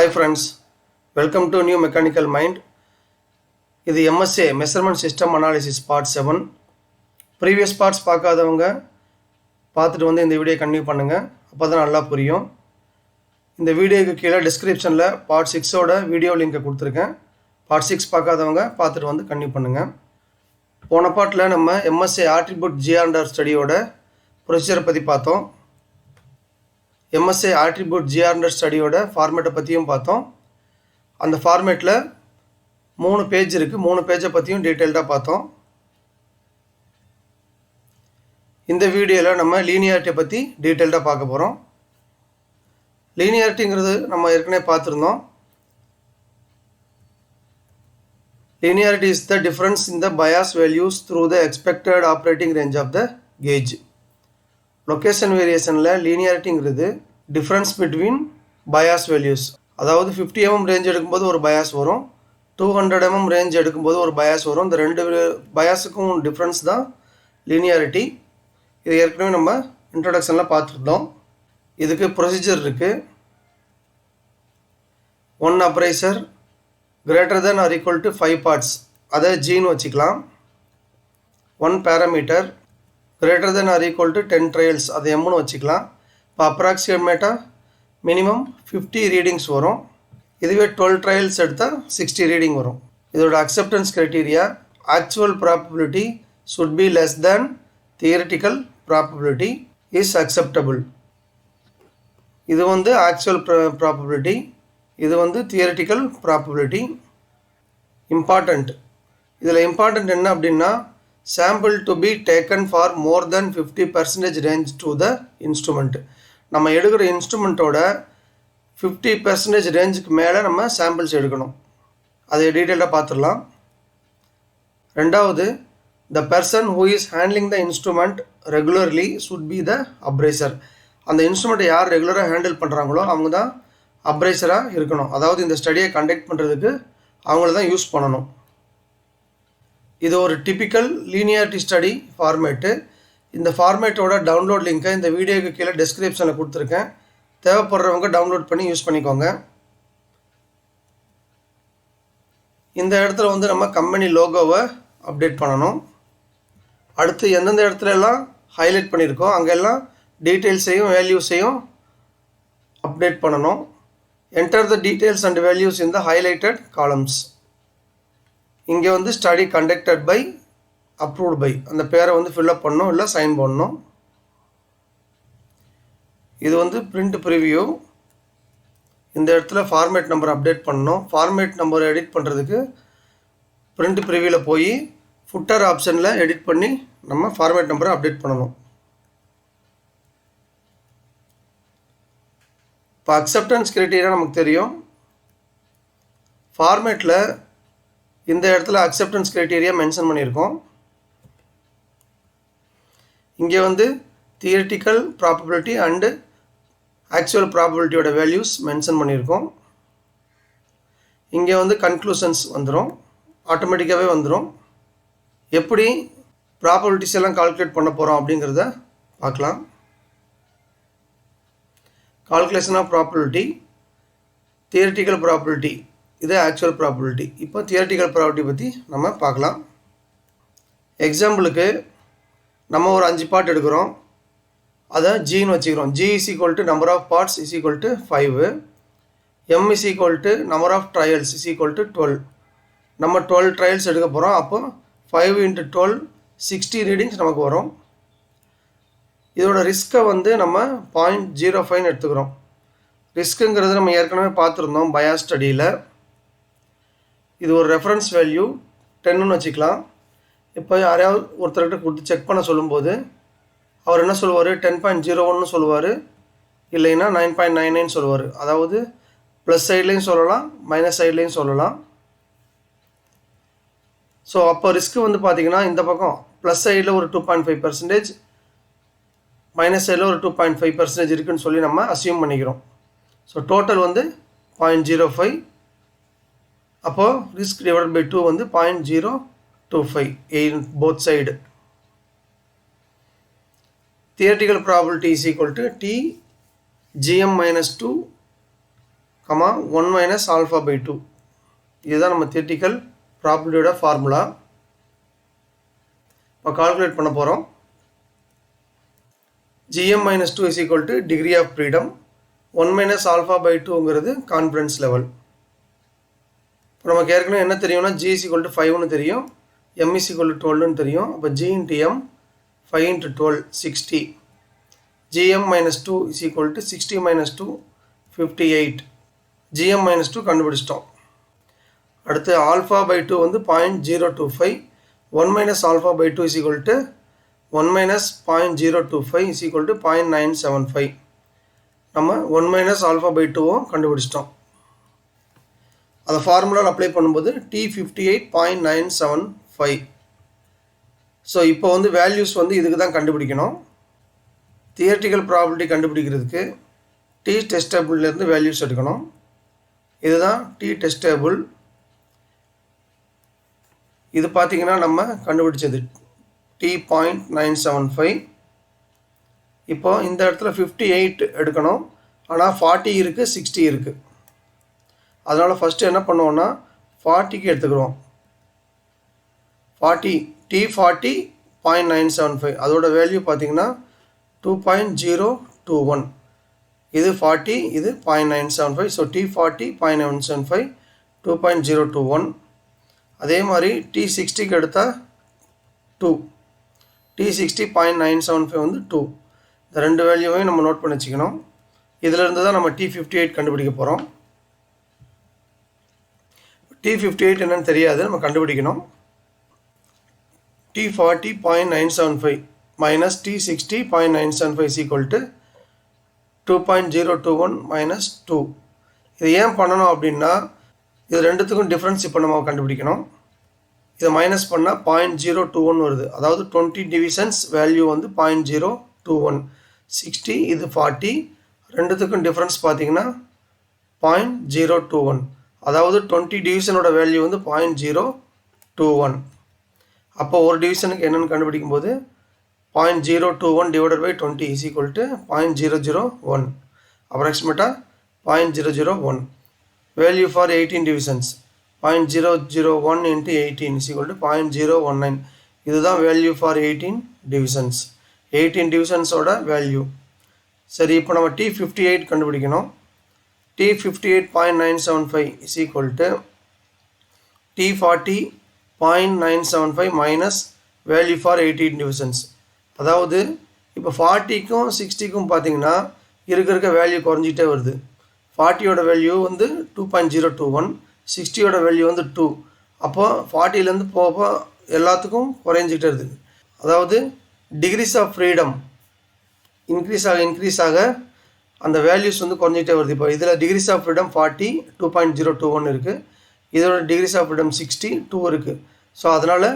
Hi friends, welcome to New Mechanical Mind. இது MSA Measurement System Analysis Part 7. Previous parts பார்க்காதவங்க பார்த்துட்டு வந்து இந்த வீடியோ கண்டினியூ பண்ணுங்கள். அப்போ தான் நல்லா புரியும். இந்த வீடியோக்கு கீழே டிஸ்கிரிப்ஷனில் பார்ட் 6ஓட வீடியோ லிங்கை கொடுத்துருக்கேன். பார்ட் 6 பார்க்காதவங்க பார்த்துட்டு வந்து கண்டினியூ பண்ணுங்கள். போன பார்ட்டில் நம்ம MSA Attribute G&R ஸ்டடியோட ப்ரொசீஜரை பற்றி பார்த்தோம். MSA Attribute G&R ஸ்டடியோட ஃபார்மேட்டை பற்றியும் பார்த்தோம். அந்த ஃபார்மேட்டில் 3 பேஜ் இருக்குது. 3 பேஜை பற்றியும் டீட்டெயில்டாக பார்த்தோம். இந்த வீடியோவில் நம்ம லீனியாரிட்டியை பற்றி டீட்டெயில்டாக பார்க்க போகிறோம். லீனியாரிட்டிங்கிறது நம்ம ஏற்கனவே பார்த்துருந்தோம். Linearity is the difference in the bias values through the expected operating range of the gauge. Location variationல linearityங்கிறது difference between bias values. அதாவது 50 mm ரேஞ்ச் எடுக்கும்போது ஒரு bias வரும், 200 mm ரேஞ்ச் எடுக்கும்போது ஒரு bias வரும். இந்த ரெண்டு biasக்கும் டிஃப்ரென்ஸ் தான் linearity. இது ஏற்கனவே நம்ம இன்ட்ரோடக்ஷனில் பார்த்துருந்தோம். இதுக்கு ப்ரொசீஜர் இருக்குது. 1 appraiser greater than or equal to 5 parts, அதை ஜீன்னு வச்சுக்கலாம். 1 parameter greater than or equal to 10 trials, அதை எம்னு வச்சுக்கலாம். இப்போ அப்ராக்சிமேட்டாக மினிமம் 50 ரீடிங்ஸ் வரும். இதுவே 12 trials எடுத்தால் 60 ரீடிங் வரும். இதோட acceptance criteria actual probability should be less than theoretical probability is acceptable. இது வந்து ஆக்சுவல் ப்ராபபிலிட்டி, இது வந்து தியரிட்டிக்கல் ப்ராபபிலிட்டி. இம்பார்ட்டண்ட், இதில் இம்பார்ட்டண்ட் என்ன அப்படின்னா sample to be taken for more then 50% range to the instrument. நம்ம எடுக்கிற இன்ஸ்ட்ருமெண்ட்டோட 50% ரேஞ்சுக்கு மேலே நம்ம சாம்பிள்ஸ் எடுக்கணும். அதை டீட்டெயிலாக பார்த்துடலாம். ரெண்டாவது, the person who is handling the instrument regularly should be the appraiser. அந்த இன்ஸ்ட்ருமெண்ட்டை யார் ரெகுலராக ஹேண்டில் பண்ணுறாங்களோ அவங்க தான் அப்ரைசராக இருக்கணும். அதாவது இந்த ஸ்டடியை கண்டக்ட் பண்ணுறதுக்கு அவங்கள தான் யூஸ் பண்ணணும். இது ஒரு டிப்பிக்கல் லீனியாரிட்டி ஸ்டடி ஃபார்மேட்டு. இந்த ஃபார்மேட்டோட டவுன்லோட் லிங்க்கை இந்த வீடியோக்கு கீழே டிஸ்கிரிப்ஷனில் கொடுத்துருக்கேன். தேவைப்படுறவங்க டவுன்லோட் பண்ணி யூஸ் பண்ணிக்கோங்க. இந்த இடத்துல வந்து நம்ம கம்பெனி லோகோவை அப்டேட் பண்ணணும். அடுத்து எந்தெந்த இடத்துலலாம் ஹைலைட் பண்ணியிருக்கோம் அங்கெல்லாம் டீட்டெயில்ஸையும் வேல்யூஸையும் அப்டேட் பண்ணணும். Enter the details and values in the highlighted columns. இங்கே வந்து study conducted by, approved by, அந்த பேரை வந்து ஃபில்அப் பண்ணணும், இல்லை சைன் பண்ணணும். இது வந்து பிரிண்ட் ப்ரிவியூ. இந்த இடத்துல ஃபார்மேட் நம்பர் அப்டேட் பண்ணணும். ஃபார்மேட் நம்பர் எடிட் பண்ணுறதுக்கு பிரிண்ட் ப்ரிவியூவில் போய் ஃபுட்டர் ஆப்ஷனில் எடிட் பண்ணி நம்ம ஃபார்மேட் நம்பரை அப்டேட் பண்ணணும். இப்போ அக்செப்டன்ஸ் க்ரைட்டீரியா நமக்கு தெரியும். ஃபார்மேட்டில் இந்த இடத்துல அக்செப்டன்ஸ் க்ரைட்டீரியா மென்ஷன் பண்ணியிருக்கோம். இங்கே வந்து தியரிட்டிக்கல் ப்ராபபிலிட்டி அண்டு ஆக்சுவல் ப்ராபபிலிட்டியோட வேல்யூஸ் மென்ஷன் பண்ணியிருக்கோம். இங்கே வந்து கன்க்ளூஷன்ஸ் வந்துடும், ஆட்டோமேட்டிக்காகவே வந்துடும். எப்படி ப்ராபபிலிட்டிஸ் எல்லாம் கால்குலேட் பண்ண போகிறோம் அப்படிங்கிறத பார்க்கலாம். Calculation of probability, theoretical probability, இது ஆக்சுவல் ப்ராபபிலிட்டி. இப்போ தியரிட்டிக்கல் ப்ராபபிலிட்டி பற்றி நம்ம பார்க்கலாம். எக்ஸாம்பிளுக்கு நம்ம ஒரு 5 பார்ட் எடுக்கிறோம், அதை ஜின்னு வச்சுக்கிறோம். G is equal to number of parts is equal to 5. M is equal to number of trials is equal to 12. நம்ம 12 ட்ரையல்ஸ் எடுக்க போகிறோம். அப்போ 5 × 12 60 ரீடிங்ஸ் நமக்கு வரும். இதோட ரிஸ்க்கை வந்து நம்ம 0.05 எடுத்துக்கிறோம். ரிஸ்க்குங்கிறது நம்ம ஏற்கனவே பார்த்துருந்தோம் பயாஸ் ஸ்டடியில். இது ஒரு ரெஃபரன்ஸ் வேல்யூ 10ன்னு வச்சுக்கலாம். இப்போ யாரையாவது ஒருத்தர்கிட்ட கொடுத்து செக் பண்ண சொல்லும்போது அவர் என்ன சொல்லுவார், 10.01 சொல்லுவார், இல்லைன்னா 9.99 சொல்லுவார். அதாவது ப்ளஸ் சைட்லேயும் சொல்லலாம், மைனஸ் சைட்லேயும் சொல்லலாம். ஸோ அப்போ ரிஸ்க்கு வந்து பார்த்திங்கன்னா இந்த பக்கம் ப்ளஸ் சைடில் ஒரு 2.5%, மைனஸ் சைடில் ஒரு 2.5% இருக்குதுன்னு சொல்லி நம்ம அசியூம் பண்ணிக்கிறோம். ஸோ டோட்டல் வந்து 0.05. அப்போது ரிஸ்க் டிவைட் பை 2 வந்து 0.025 in both side. Theoretical probability is equal to T gm minus 2 1 minus alpha by 2. இதுதான் நம்ம theoretical probability formula. இப்போ calculate பண்ண போகிறோம். gm minus 2 is equal to degree of freedom. 1 minus alpha by 2ங்கிறது confidence level. இப்போ நமக்கு ஏற்கனவே என்ன தெரியும்னா g is equal to 5னு தெரியும், m is equal to 12னு தெரியும். அப்போ g into m 5 into 12 60. gm minus 2 is equal to 60 minus 2 58. gm minus 2 கண்டுபிடிச்சிட்டோம். அடுத்து alpha by 2 வந்து 0.025. 1 minus alpha by 2 is equal to 1 minus 0.025 is equal to 0.975. நம்ம 1 minus alpha by 2 கண்டுபிடிச்சிட்டோம். அந்த ஃபார்முலாவில் apply பண்ணும்போது T58.975. ஸோ இப்போ வந்து வேல்யூஸ் வந்து இதுக்கு தான் கண்டுபிடிக்கணும். தியரிட்டிக்கல் ப்ராபபிலிட்டி கண்டுபிடிக்கிறதுக்கு டி டெஸ்டபிள்லேருந்து வேல்யூஸ் எடுக்கணும். இதுதான் டி டெஸ்டபிள். இது பார்த்திங்கன்னா நம்ம கண்டுபிடிச்சது T.975. இப்போ இந்த இடத்துல 58 எடுக்கணும், ஆனால் 40 இருக்குது, 60 இருக்குது. அதனால் ஃபஸ்ட்டு என்ன பண்ணுவோன்னா 40க்கு எடுத்துக்கிறோம். 40 T40.975 அதோட வேல்யூ பார்த்திங்கன்னா 2.021. இது 40, இது 0.975. So T40.975 2.021. அதே மாதிரி T60க்கு எடுத்தால் 2. T60.975 வந்து 2. இந்த ரெண்டு வேல்யூவையும் நம்ம நோட் பண்ணி வச்சுக்கணும். இதிலிருந்து தான் நம்ம T58 கண்டுபிடிக்க போகிறோம். T58 என்னன்னு தெரியாது, நம்ம கண்டுபிடிக்கணும். T40.975 minus T60.975 is equal to 2.021 minus 2. இது ஏன் பண்ணணும் அப்படின்னா இது ரெண்டுத்துக்கும் டிஃப்ரென்ஸ் இப்போ நம்ம கண்டுபிடிக்கணும். இதை மைனஸ் பண்ணால் 0.021 வருது. அதாவது 20 டிவிஷன்ஸ் வேல்யூ வந்து 0.021. 60 இது 40, ரெண்டுத்துக்கும் டிஃப்ரென்ஸ் பார்த்தீங்கன்னா 0.021. அதாவது 20 டிவிஷனோட வேல்யூ வந்து 0.021. அப்போ ஒரு டிவிஷனுக்கு என்னென்னு கண்டுபிடிக்கும் போது 0.021 divided by 20 is equal to 0.001. approximately 0.001. Value for 18 divisions 0.001 into 18 is equal to 0.019. இதுதான் value for 18 divisions. 18 divisions ஓட value. சரி, இப்போ நம்ம T58 கண்டுபிடிக்கணும். T58.975 is equal to T40.975 minus value for 18 divisions. அதாவது இப்போ 40க்கும் 60க்கும் பார்த்தீங்கன்னா இருக்க வேல்யூ குறைஞ்சிட்டே வருது. 40யோட வேல்யூ வந்து 2.021, 60யோட வேல்யூ வந்து 2. அப்போ 40லேருந்து போக எல்லாத்துக்கும் குறைஞ்சிட்டே இருக்குது. அதாவது டிகிரிஸ் ஆஃப் ஃப்ரீடம் இன்க்ரீஸ் ஆக அந்த வேல்யூஸ் வந்து குறைஞ்சிட்டே வருது. இப்போ இதில் டிகிரிஸ் ஆஃப் ஃப்ரீடம் 40 2.021 இருக்குது. இதோட டிகிரிஸ் ஆஃப் ஃப்ரீடம் 60 2 இருக்குது. ஸோ அதனால்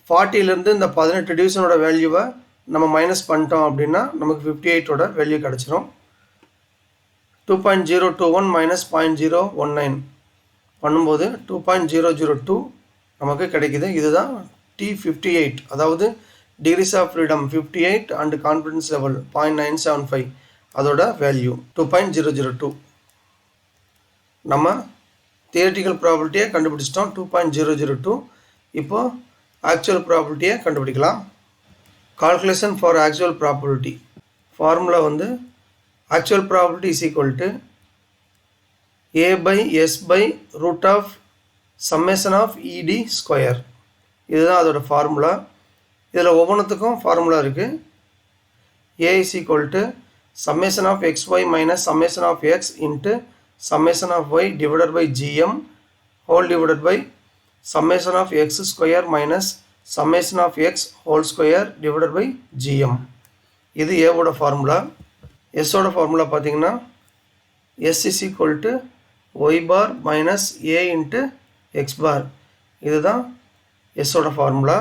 40லேருந்து இந்த 18 டிவிஷனோட வேல்யூவை நம்ம மைனஸ் பண்ணிட்டோம் அப்படின்னா நமக்கு 58ஓட வேல்யூ கிடச்சிரும். 2.021 மைனஸ் 0.019 பண்ணும்போது 2.002 நமக்கு கிடைக்குது. இதுதான் T58. அதாவது degrees of freedom 58 and confidence level 0.975 அதோட வேல்யூ 2.002. நம்ம தியரிட்டிக்கல் ப்ராபபிலிட்டியை கண்டுபிடிச்சிட்டோம் 2.002. இப்போது ஆக்சுவல் ப்ராபபிலிட்டியை கண்டுபிடிக்கலாம். Calculation for actual probability formula வந்து actual probability is equal to A by S by root of summation of ED square. இதுதான் அதோட ஃபார்முலா. இதில் ஒவ்வொன்றுத்துக்கும் ஃபார்முலா இருக்குது. A is equal to summation of xy minus summation of x into summation of y divided by gm whole divided by summation of x square minus summation of x whole square divided by gm. இது A ஓட formula. S ஓட formula பார்த்தீங்கன்னா S is equal to y bar minus a into x bar. இதுதான் S ஓட formula.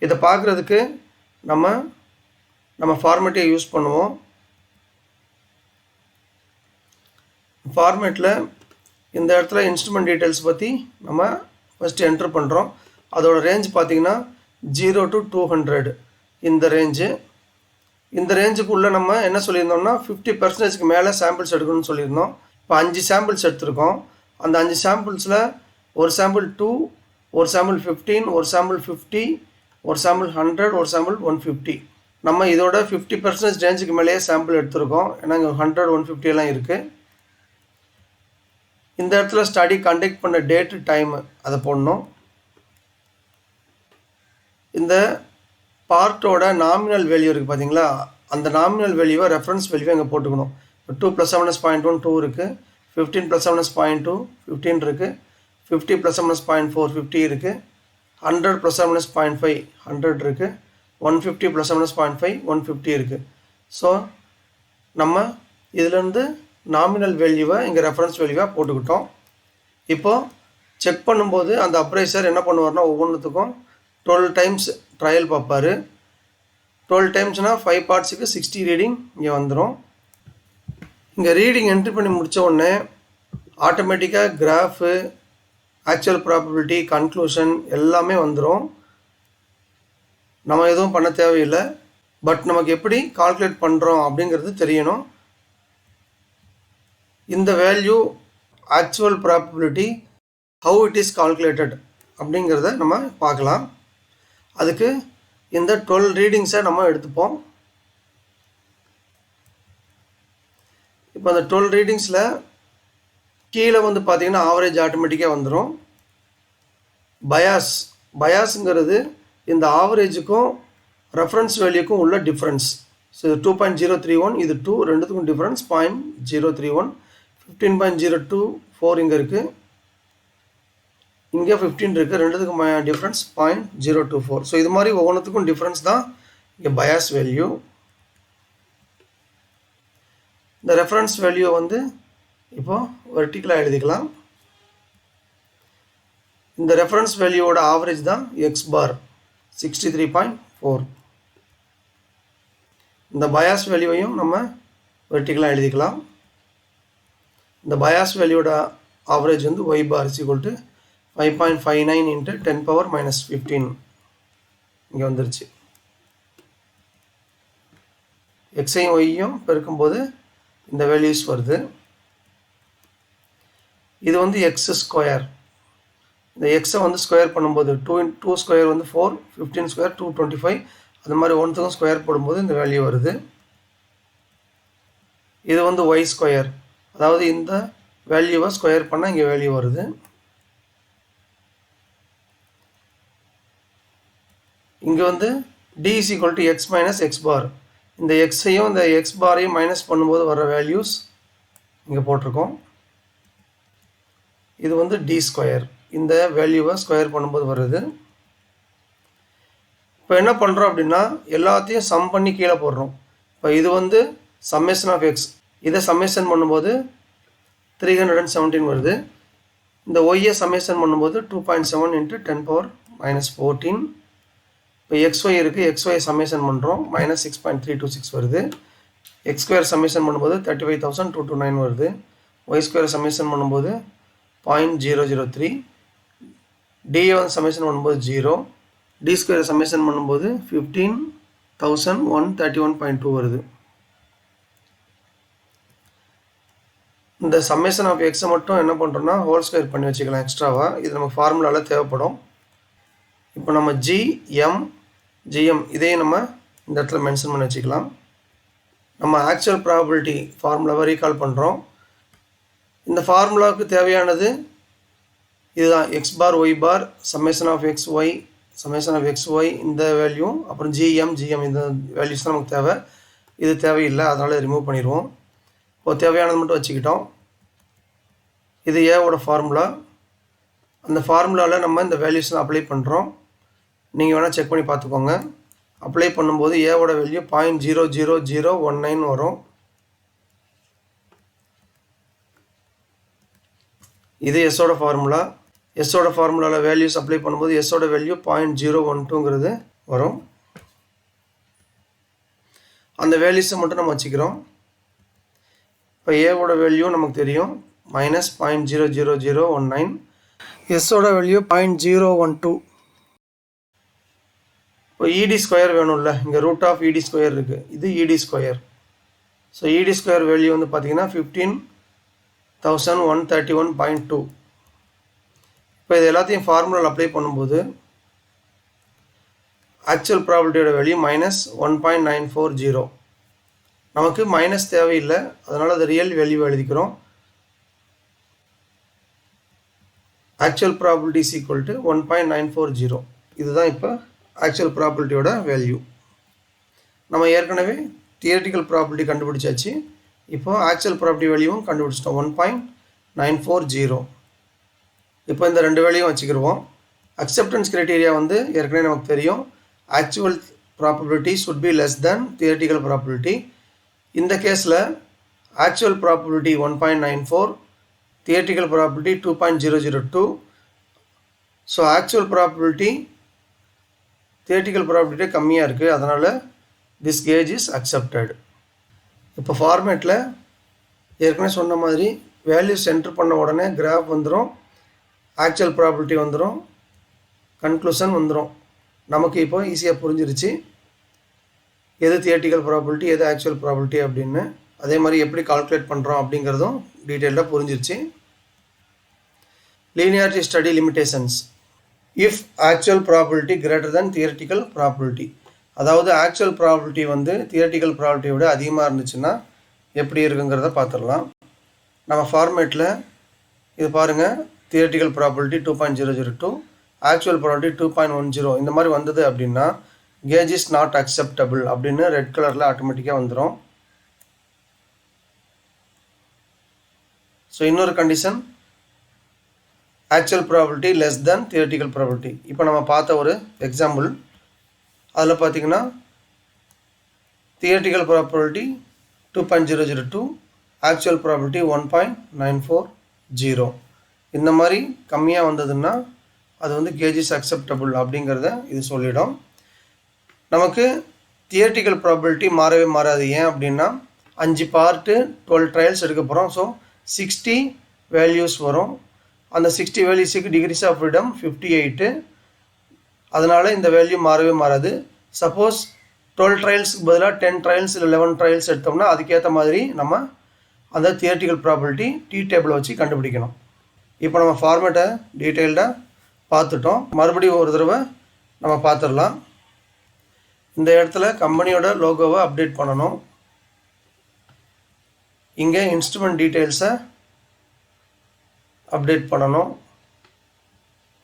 இதை பார்க்குறதுக்கு நம்ம ஃபார்மேட்டை use பண்ணுவோம். ஃபார்மேட்டில் இந்த இடத்துல இன்ஸ்ட்ருமெண்ட் டீட்டெயில்ஸ் பற்றி நம்ம ஃபஸ்ட்டு என்ட்ரு பண்ணுறோம். அதோட ரேஞ்ச் பார்த்திங்கன்னா 0 to 200 இந்த ரேஞ்சு. இந்த ரேஞ்சுக்குள்ளே நம்ம என்ன சொல்லியிருந்தோம்னா 50%க்கு மேலே சாம்பிள்ஸ் எடுக்கணும்னு சொல்லியிருந்தோம். இப்போ 5 சாம்பிள்ஸ் எடுத்திருக்கோம். அந்த 5 சாம்பிள்ஸில் ஒரு சாம்பிள் 2, ஒரு சாம்பிள் 15, ஒரு சாம்பிள் 50, ஒரு சாம்பிள் 100, ஒரு சாம்பிள் 150. நம்ம இதோட 50% ரேஞ்சுக்கு மேலேயே சாம்பிள் எடுத்திருக்கோம். ஏன்னா இங்கே 100, 150 எல்லாம் இருக்குது. இந்த இடத்துல ஸ்டடி கண்டக்ட் பண்ண டேட்டு டைமு அதை போடணும். இந்த பார்ட்டோட நாமினல் வேல்யூ இருக்குது பார்த்தீங்களா, அந்த நாமினல் வேல்யூவை ரெஃபரன்ஸ் வேல்யூவை இங்கே போட்டுக்கணும். இப்போ 2 + 7 = 0.1 2 இருக்குது, 15 + 7 = 0.2 15 இருக்குது, 50 + 7 = 0.4 50 இருக்குது, 100 + 7 = 0.5 100 இருக்குது, 150 + 7 = 0.5 150 இருக்குது. ஸோ நம்ம இதிலேருந்து நாமினல் வேல்யூவை இங்கே ரெஃபரன்ஸ் வேல்யூவாக போட்டுக்கிட்டோம். இப்போது செக் பண்ணும்போது அந்த அப்ரைசர் என்ன பண்ணுவார்னா ஒவ்வொன்றுத்துக்கும் 12 டைம்ஸ் ட்ரையல் பார்ப்பார். 12 டைம்ஸ்னால் 5 பார்ட்ஸுக்கு 60 ரீடிங் இங்கே வந்துடும். இங்கே ரீடிங் என்ட்ரி பண்ணி முடித்த உடனே ஆட்டோமேட்டிக்காக கிராஃபு, ஆக்சுவல் ப்ராபபிலிட்டி, கன்க்ளூஷன் எல்லாமே வந்துடும். நம்ம எதுவும் பண்ண தேவையில்லை. பட் நமக்கு எப்படி கால்குலேட் பண்ணுறோம் அப்படிங்கிறது தெரியணும். இந்த value actual probability how it is calculated அப்படிங்கிறத நம்ம பார்க்கலாம். அதுக்கு இந்த 12 ரீடிங்ஸை நம்ம எடுத்துப்போம். இப்போ அந்த 12 ரீடிங்ஸில் கீழே வந்து பார்த்திங்கன்னா ஆவரேஜ் ஆட்டோமேட்டிக்காக வந்துடும். பயாஸுங்கிறது இந்த ஆவரேஜுக்கும் ரெஃபரன்ஸ் வேல்யூக்கும் உள்ள டிஃப்ரென்ஸ். ஸோ இது 2.031, இது 2, ரெண்டுத்துக்கும் டிஃப்ரென்ஸ் 0.031. 15.024 இங்கே இருக்குது, இங்கே 15 இருக்குது, ரெண்டுத்துக்கும் டிஃப்ரென்ஸ் 0.024. ஸோ இது மாதிரி ஒவ்வொன்றுத்துக்கும் டிஃப்ரென்ஸ் தான் இங்கே பயாஸ் வேல்யூ. இந்த ரெஃபரன்ஸ் வேல்யூ வந்து இப்போது வெர்டிக்கலாக எழுதிக்கலாம். இந்த ரெஃபரன்ஸ் வேல்யூவோட ஆவரேஜ் தான் எக்ஸ் பார் 63.4. இந்த பயாஸ் வேல்யூவையும் நம்ம வெர்டிக்கலாக எழுதிக்கலாம். இந்த பயாஸ் வேல்யூவோட ஆவரேஜ் வந்து ஒய் பார் = 5.59 × 10⁻⁻15 இங்கே வந்துருச்சு. எக்ஸையும் ஒய்யும் பெருக்கும்போது இந்த வேல்யூஸ் வருது. இது வந்து x². இந்த எக்ஸை வந்து ஸ்கொயர் பண்ணும்போது 2 வந்து 4, 15² 225, அது மாதிரி ஒன்றுத்துக்கும் ஸ்கொயர் போடும்போது இந்த வேல்யூ வருது. இது வந்து y², அதாவது இந்த வேல்யூவை ஸ்கொயர் பண்ணால் இங்கே வேல்யூ வருது. இங்கே வந்து d = x - x பார். இந்த எக்ஸையும் இந்த எக்ஸ் பாரையும் மைனஸ் பண்ணும்போது வர வேல்யூஸ் இங்கே போட்டிருக்கோம். இது வந்து d², இந்த வேல்யூவை ஸ்கொயர் பண்ணும்போது வருது. இப்போ என்ன பண்ணுறோம் அப்படின்னா எல்லாத்தையும் சம் பண்ணி கீழே போடுறோம். இப்போ இது வந்து சம்மேஷன் ஆஃப் எக்ஸ், இதை சம்மேஷன் பண்ணும்போது 317 வருது. இந்த ஒய்யை சம்மேஷன் பண்ணும்போது 2.7 × 10⁻⁻14. இப்போ xy இருக்குது, xy சம்மேஷன் பண்ணுறோம் -6.326 வருது. x² சம்மேஷன் பண்ணும்போது 35,229 வருது. y² சம்மேஷன் பண்ணும்போது 0.003. டிஏ வந்து சம்மேஷன் பண்ணும்போது 0. d² சம்மேஷன் பண்ணும்போது 15,131.2 வருது. இந்த சம்மேஷன் ஆஃப் எக்ஸை மட்டும் என்ன பண்ணுறோன்னா ஹோல் ஸ்கொயர் பண்ணி வச்சுக்கலாம் எக்ஸ்ட்ராவாக. இது நமக்கு ஃபார்முலாவில் தேவைப்படும். இப்போ நம்ம ஜிஎம் இதையும் நம்ம இந்த இடத்துல மென்ஷன் பண்ணி வச்சுக்கலாம். நம்ம ஆக்சுவல் ப்ராபபிலிட்டி ஃபார்முலாவை ரீகால் பண்ணுறோம். இந்த ஃபார்முலாவுக்கு தேவையானது இதுதான், X bar Y bar summation of XY இந்த வேல்யூ, அப்புறம் ஜிஎம் இந்த வேல்யூஸ் தான் நமக்கு தேவை. இது தேவையில்லை, அதனால் ரிமூவ் பண்ணிடுவோம். இப்போ தேவையானது மட்டும் வச்சுக்கிட்டோம். இது ஏவோட ஃபார்முலா. அந்த ஃபார்முலாவில் நம்ம இந்த வேல்யூஸ்லாம் அப்ளை பண்ணுறோம். நீங்கள் வேணால் செக் பண்ணி பார்த்துக்கோங்க. அப்ளை பண்ணும்போது ஏவோட வேல்யூ 0.00019 வரும். இது எஸ்ஸோட ஃபார்முலா. எஸ்ஸோட ஃபார்முலாவில் வேல்யூஸ் அப்ளை பண்ணும்போது எஸ்ஸோட வேல்யூ 0.012ங்கிறது வரும். அந்த வேல்யூஸை மட்டும் நம்ம வச்சுக்கிறோம். இப்போ ஏவோட வேல்யூ நமக்கு தெரியும் -0.00019. எஸ்ஸோட வேல்யூ 0.012. இப்போ ED ஸ்கொயர் வேணும்ல, இங்கே ரூட் ஆஃப் ED ஸ்கொயர் இருக்குது, இது ED square. So ED square value வந்து பார்த்தீங்கன்னா 15,131.2. இப்போ இது எல்லாத்தையும் ஃபார்முலாவில் அப்ளை பண்ணும்போது ஆக்சுவல் ப்ராபபிலிட்டியோட வேல்யூ -1.940. நமக்கு மைனஸ் தேவையில்லை, அதனால் அது ரியல் வேல்யூ எழுதிக்கிறோம். Actual probability is equal to 1.940. இதுதான் இப்போ ஆக்சுவல் ப்ராபபிலிட்டியோட வேல்யூ. நம்ம ஏற்கனவே தியரிட்டிக்கல் ப்ராபபிலிட்டி கண்டுபிடிச்சாச்சு. இப்போ ஆக்சுவல் ப்ராபபிலிட்டி வேல்யூவும் கண்டுபிடிச்சிட்டோம், 1.940. இப்போ இந்த ரெண்டு வேல்யூவும் வச்சுக்கிடுவோம். அக்செப்டன்ஸ் கிரைட்டீரியா வந்து ஏற்கனவே நமக்கு தெரியும். Actual probability should be less than theoretical probability. இந்த கேஸில் actual probability 1.94, theoretical probability 2.002. So actual probability theoretical probability கம்மியாக இருக்குது, அதனால் திஸ் கேஜ் இஸ் அக்செப்டட். இப்போ ஃபார்மேட்டில் ஏற்கனவே சொன்ன மாதிரி வேல்யூஸ் என்ட்ரு பண்ண உடனே கிராஃப் வந்துடும், ஆக்சுவல் ப்ராபபிலிட்டி வந்துடும், கன்க்ளூஷன் வந்துடும். நமக்கு இப்போ ஈஸியாக புரிஞ்சிருச்சு எது தியரிட்டிக்கல் ப்ராபபிலிட்டி எது ஆக்சுவல் ப்ராபபிலிட்டி அப்படின்னு. அதே மாதிரி எப்படி கால்குலேட் பண்ணுறோம் அப்படிங்கிறதும் டீட்டெயிலாக புரிஞ்சிருச்சு. Linearity study limitations. If actual probability greater than theoretical probability, அதாவது ஆக்சுவல் ப்ராபபிலிட்டி வந்து தியரிட்டிக்கல் ப்ராபபிலிட்டியை விட அதிகமாக இருந்துச்சுன்னா எப்படி இருக்குங்கிறத பார்த்துடலாம். நம்ம ஃபார்மேட்டில் இது பாருங்கள், தியரிட்டிக்கல் ப்ராபபிலிட்டி 2.002, ஆக்சுவல் ப்ராபபிலிட்டி 2.10 இந்த மாதிரி வந்தது அப்படின்னா கேஜ் இஸ் நாட் அக்செப்டபிள் அப்படின்னு ரெட் கலரில் ஆட்டோமேட்டிக்காக வந்துடும். ஸோ இன்னொரு condition, actual probability less than theoretical probability. இப்போ நம்ம பார்த்த ஒரு எக்ஸாம்பிள், அதில் பார்த்தீங்கன்னா தியரிட்டிக்கல் ப்ராபபிலிட்டி 2.002, ஆக்சுவல் ப்ராபபிலிட்டி 1.940. இந்த மாதிரி கம்மியாக வந்ததுன்னா அது வந்து கேஜ் இஸ் அக்செப்டபிள் அப்படிங்கிறத இது சொல்லிடும். நமக்கு தியரிட்டிக்கல் ப்ராபபிலிட்டி மாறவே மாறாது. ஏன் அப்படின்னா 5 பார்ட்டு 12 ட்ரையல்ஸ் எடுக்க போகிறோம். ஸோ 60 வேல்யூஸ் வரும். அந்த 60 வேல்யூஸுக்கு டிகிரிஸ் ஆஃப் ஃப்ரீடம் 58. அதனால் இந்த வேல்யூ மாறவே மாறாது. சப்போஸ் 12 ட்ரையல்ஸுக்கு பதிலாக 10 ட்ரையல்ஸ் இல்லை 11 ட்ரையல்ஸ் எடுத்தோம்னா அதுக்கேற்ற மாதிரி நம்ம அந்த தியரிட்டிக்கல் ப்ராபபிலிட்டி டி டேபிளை வச்சு கண்டுபிடிக்கணும். இப்போ நம்ம ஃபார்மேட்டை டீட்டெயில்டாக பார்த்துட்டோம். மறுபடியும் ஒரு தடவை நம்ம பார்த்துடலாம். இந்த இடத்துல கம்பெனியோட லோகோவை அப்டேட் பண்ணணும். இங்கே இன்ஸ்ட்ருமெண்ட் டீட்டெயில்ஸை அப்டேட் பண்ணணும்.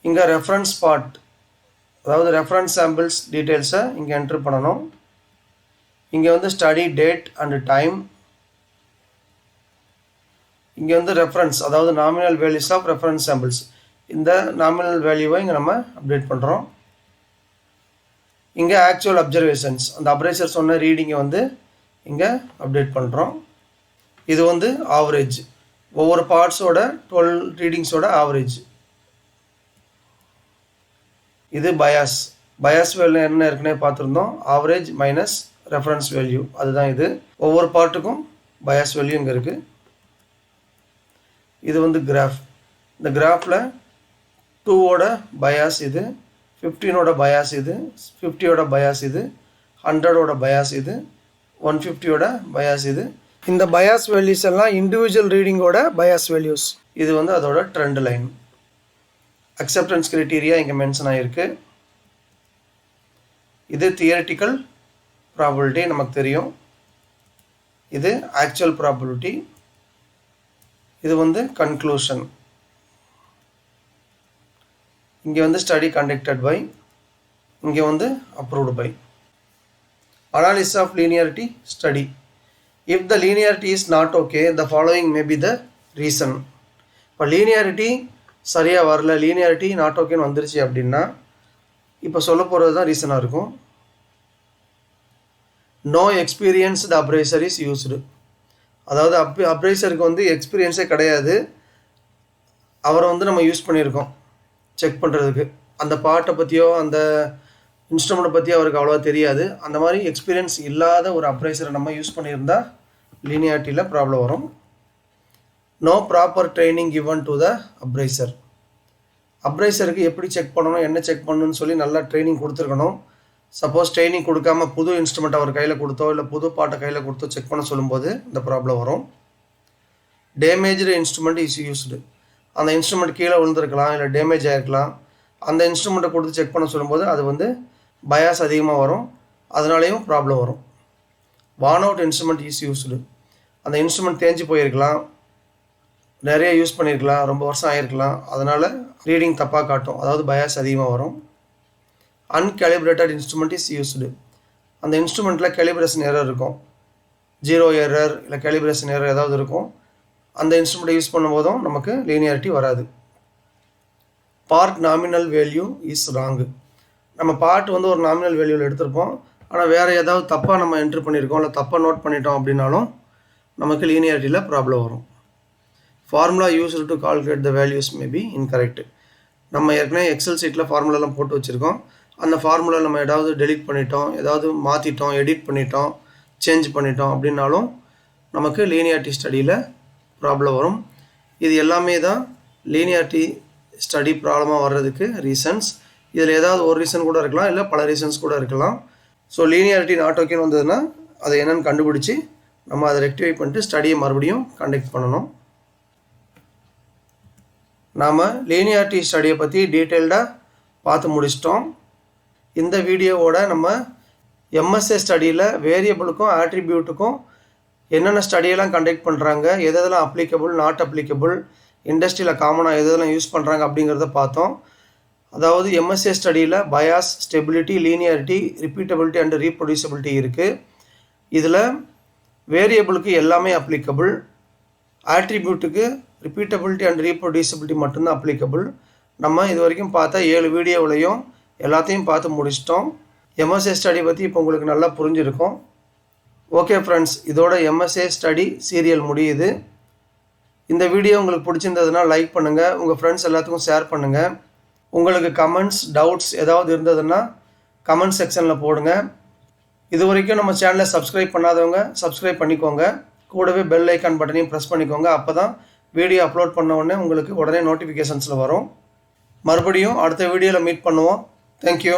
இங்கே ரெஃபரன்ஸ் பார்ட், அதாவது ரெஃபரன்ஸ் சாம்பிள்ஸ் டீட்டெயில்ஸை இங்கே என்ட்ரு பண்ணணும். இங்கே வந்து ஸ்டடி டேட் அண்டு டைம். இங்கே வந்து ரெஃபரன்ஸ், அதாவது nominal values of reference samples. இந்த நாமினல் வேல்யூவை இங்கே நம்ம அப்டேட் பண்ணுறோம். இங்கே ஆக்சுவல் அப்சர்வேஷன்ஸ், அந்த அப்ரைசர் சொன்ன ரீடிங்கை வந்து இங்கே அப்டேட் பண்ணுறோம். இது வந்து ஆவரேஜ், ஒவ்வொரு பார்ட்ஸோட 12 ரீடிங்ஸோட ஆவரேஜ். இது பயாஸ், பயாஸ் வேல்யூ என்ன ஏற்கனவே பார்த்துருந்தோம், ஆவரேஜ் மைனஸ் ரெஃபரன்ஸ் வேல்யூ, அதுதான் இது. ஒவ்வொரு பார்ட்டுக்கும் பயாஸ் வேல்யூ இங்கே இருக்குது. இது வந்து கிராஃப். இந்த கிராஃபில் 2ஓட பயாஸ் இது, 15ஓட பயாஸ் இது, 50ஓட பயாஸ் இது, 100ஓட பயாஸ் இது, 150ஓட பயாஸ் இது. இந்த பயாஸ் வேல்யூஸ் எல்லாம் இண்டிவிஜுவல் ரீடிங்கோட பயாஸ் வேல்யூஸ். இது வந்து அதோட ட்ரெண்ட் லைன். அக்செப்டன்ஸ் கிரைட்டீரியா இங்கே மென்ஷன் ஆகிருக்கு. இது தியரிட்டிக்கல் ப்ராபபிலிட்டி நமக்கு தெரியும். இது ஆக்சுவல் ப்ராபபிலிட்டி. இது வந்து கன்க்ளூஷன். இங்கே வந்து ஸ்டடி கண்டக்டட் பை, இங்கே வந்து approved by. Analysis of linearity study. If the linearity is not okay, the following may be the reason. இப்போ லீனியாரிட்டி சரியாக வரல, லீனியாரிட்டி நாட் ஓகேன்னு வந்துருச்சு அப்படின்னா இப்போ சொல்ல போகிறது தான் ரீசனாக இருக்கும். No experienced appraiser is used. அதாவது அப்ரைசருக்கு வந்து எக்ஸ்பீரியன்ஸே கிடையாது, அவரை வந்து நம்ம யூஸ் பண்ணியிருக்கோம் செக் பண்ணுறதுக்கு. அந்த பாட்டை பற்றியோ அந்த இன்ஸ்ட்ருமெண்ட்டை பற்றி அவருக்கு அவ்வளோவா தெரியாது. அந்த மாதிரி எக்ஸ்பீரியன்ஸ் இல்லாத ஒரு அப்ரைசரை நம்ம யூஸ் பண்ணியிருந்தால் லீனியாரிட்டியில் ப்ராப்ளம் வரும். No proper training given to the appraiser. அப்ரைசருக்கு எப்படி செக் பண்ணணும், என்ன செக் பண்ணணும்னு சொல்லி நல்லா ட்ரைனிங் கொடுத்துருக்கணும். சப்போஸ் ட்ரைனிங் கொடுக்காம புது இன்ஸ்ட்ருமெண்ட் அவர் கையில் கொடுத்தோ இல்லை புது பாட்டை கையில் கொடுத்தோ செக் பண்ண சொல்லும்போது இந்த ப்ராப்ளம் வரும். Damaged instrument is used. அந்த இன்ஸ்ட்ருமெண்ட் கீழே விழுந்திருக்கலாம், இல்லை டேமேஜ் ஆகிருக்கலாம். அந்த இன்ஸ்ட்ருமெண்ட்டை கொடுத்து செக் பண்ண சொல்லும்போது அது பயாஸ் அதிகமாக வரும், அதனாலேயும் ப்ராப்ளம் வரும். Warn out instrument is used. அந்த இன்ஸ்ட்ருமெண்ட் தேஞ்சு போயிருக்கலாம், நிறைய யூஸ் பண்ணியிருக்கலாம், ரொம்ப வருஷம் ஆகிருக்கலாம், அதனால் ரீடிங் தப்பாக காட்டும், அதாவது பயாஸ் அதிகமாக வரும். அன்கேலிப்ரேட்டட் இன்ஸ்ட்ருமெண்ட் இஸ் யூஸ்டு. அந்த இன்ஸ்ட்ருமெண்ட்டில் கேலிப்ரேஷன் எரர் இருக்கும், 0 எரர் இல்லை கேலிப்ரேஷன் எரர் ஏதாவது இருக்கும். அந்த இன்ஸ்ட்ருமெண்ட்டை யூஸ் பண்ணும்போதும் நமக்கு லீனியாரிட்டி வராது. Part nominal value is wrong. நம்ம பார்ட் ஒரு நாமினல் வேல்யூவில் எடுத்திருப்போம், ஆனால் வேறு ஏதாவது தப்பாக நம்ம என்ட்ரு பண்ணியிருக்கோம் இல்லை தப்பாக நோட் பண்ணிட்டோம் அப்படின்னாலும் நமக்கு லீனியாரிட்டியில் ப்ராப்ளம் வரும். Formula used to calculate the values may be incorrect. நம்ம ஏற்கனவே எக்ஸல் சீட்டில் ஃபார்முலாலாம் போட்டு வச்சுருக்கோம். அந்த ஃபார்முலா நம்ம ஏதாவது டெலிட் பண்ணிட்டோம், ஏதாவது மாற்றிட்டோம், எடிட் பண்ணிட்டோம், சேஞ்ச் பண்ணிட்டோம் அப்படின்னாலும் நமக்கு லீனியாரிட்டி ஸ்டடியில் ப்ராப்ளம் வரும். இது எல்லாமே தான் லீனியாரிட்டி ஸ்டடி ப்ராப்ளமாக வர்றதுக்கு ரீசன்ஸ். இதில் ஏதாவது ஒரு ரீசன் கூட இருக்கலாம், இல்லை பல ரீசன்ஸ் கூட இருக்கலாம். ஸோ லீனியாரிட்டி நாட் ஓகேன்னு வந்ததுன்னா அதை என்னென்னு கண்டுபிடிச்சி நம்ம அதை ரெக்டிஃபை பண்ணிட்டு ஸ்டடியை மறுபடியும் கண்டக்ட் பண்ணணும். நாம் லீனியாரிட்டி ஸ்டடியை பற்றி டீட்டெயில்டாக பார்த்து முடிச்சிட்டோம். இந்த வீடியோவோட நம்ம எம்எஸ்ஏ ஸ்டடியில் வேரியபிளுக்கும் ஆட்ரிபியூட்டுக்கும் என்னென்ன ஸ்டடியெல்லாம் கண்டக்ட் பண்ணுறாங்க, எதெல்லாம் அப்ளிகபிள் நாட் அப்ளிகபிள், இண்டஸ்ட்ரியில் காமனாக எதெல்லாம் யூஸ் பண்ணுறாங்க அப்படிங்கிறத பார்த்தோம். அதாவது எம்எஸ்ஏ ஸ்டடியில் bias, stability, linearity, repeatability and reproducibility இருக்குது. இதில் வேரியபிளுக்கு எல்லாமே அப்ளிகபிள், ஆட்ரிபியூட்டுக்கு ரிப்பீட்டபிலிட்டி அண்ட் ரீப்ரொடியூசபிலிட்டி மட்டும்தான் அப்ளிகபிள். நம்ம இது வரைக்கும் பார்த்த 7 வீடியோவிலையும் எல்லாத்தையும் பார்த்து முடிச்சிட்டோம். எம்எஸ்ஏ ஸ்டடி பற்றி இப்போ உங்களுக்கு நல்லா புரிஞ்சிருக்கும். ஓகே ஃப்ரெண்ட்ஸ், இதோட எம்எஸ்ஏ ஸ்டடி சீரியல் முடியுது. இந்த வீடியோ உங்களுக்கு பிடிச்சிருந்ததுன்னா லைக் பண்ணுங்கள், உங்கள் ஃப்ரெண்ட்ஸ் எல்லாத்துக்கும் ஷேர் பண்ணுங்கள். உங்களுக்கு கமெண்ட்ஸ், டவுட்ஸ் ஏதாவது இருந்ததுன்னா கமெண்ட் செக்ஷனில் போடுங்க. இது வரைக்கும் நம்ம சேனலை சப்ஸ்கிரைப் பண்ணாதவங்க சப்ஸ்கிரைப் பண்ணிக்கோங்க. கூடவே பெல் ஐக்கான் பட்டனையும் ப்ரெஸ் பண்ணிக்கோங்க. அப்போ தான் வீடியோ அப்லோட் பண்ண உடனே உங்களுக்கு உடனே நோட்டிஃபிகேஷன்ஸில் வரும். மறுபடியும் அடுத்த வீடியோவில் மீட் பண்ணுவோம். தேங்க்யூ.